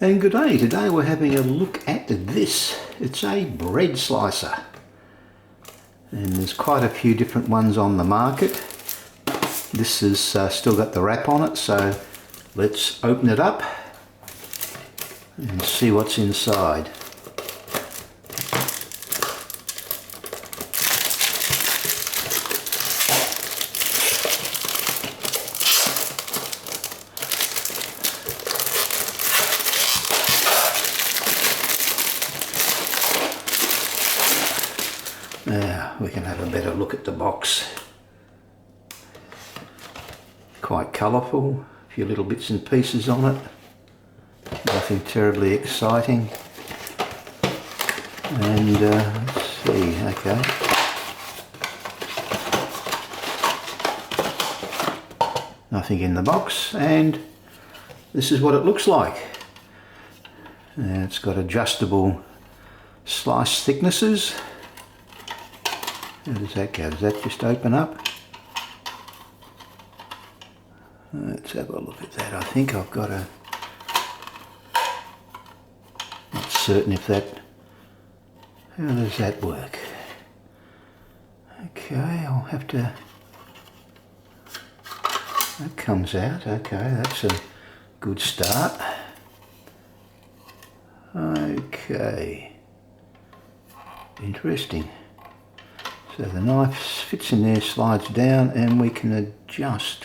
And good day, today we're having a look at this. It's a bread slicer. And there's quite a few different ones on the market. This has still got the wrap on it, so let's open it up and see what's inside. Now we can have a better look at the box. Quite colourful, a few little bits and pieces on it. Nothing terribly exciting. And let's see, okay. Nothing in the box, and this is what it looks like. It's got adjustable slice thicknesses. How does that go? Does that just open up? Let's have a look at that. I think I've got a... Not certain if that... How does that work? Okay, I'll have to... That comes out. Okay, that's a good start. Okay. Interesting. So the knife fits in there, slides down, and we can adjust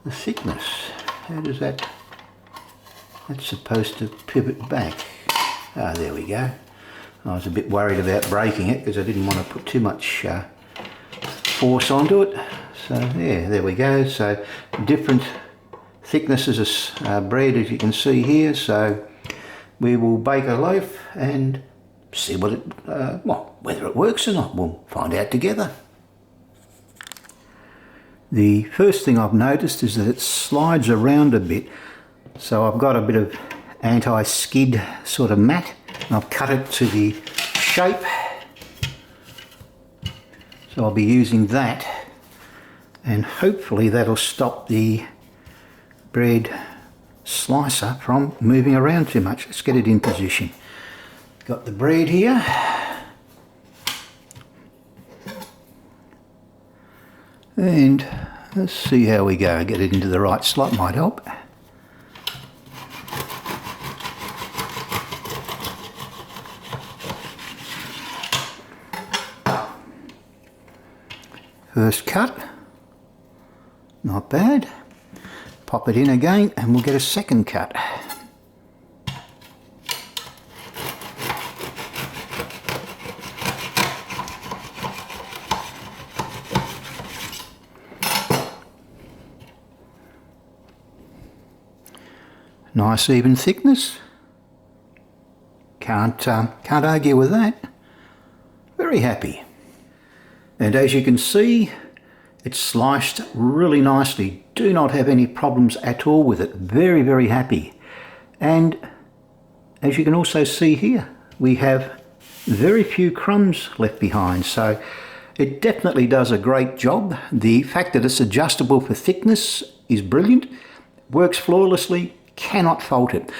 the thickness. How does that... That's supposed to pivot back. Ah, there we go. I was a bit worried about breaking it because I didn't want to put too much force onto it. So yeah, there we go. So different thicknesses of bread, as you can see here. So we will bake a loaf and see what it, well, whether it works or not. We'll find out together. The first thing I've noticed is that it slides around a bit. So I've got a bit of anti-skid sort of mat, and I've cut it to the shape. So I'll be using that, and hopefully that'll stop the bread slicer from moving around too much. Let's get it in position. Got the bread here. And let's see how we go. Get it into the right slot might help. First cut. Not bad. Pop it in again and we'll get a second cut. Nice even thickness. Can't argue with that. Very happy. And as you can see, it's sliced really nicely. Do not have any problems at all with it. Very, very happy. And as you can also see here, we have very few crumbs left behind. So it definitely does a great job. The fact that it's adjustable for thickness is brilliant. Works flawlessly. Cannot fault it.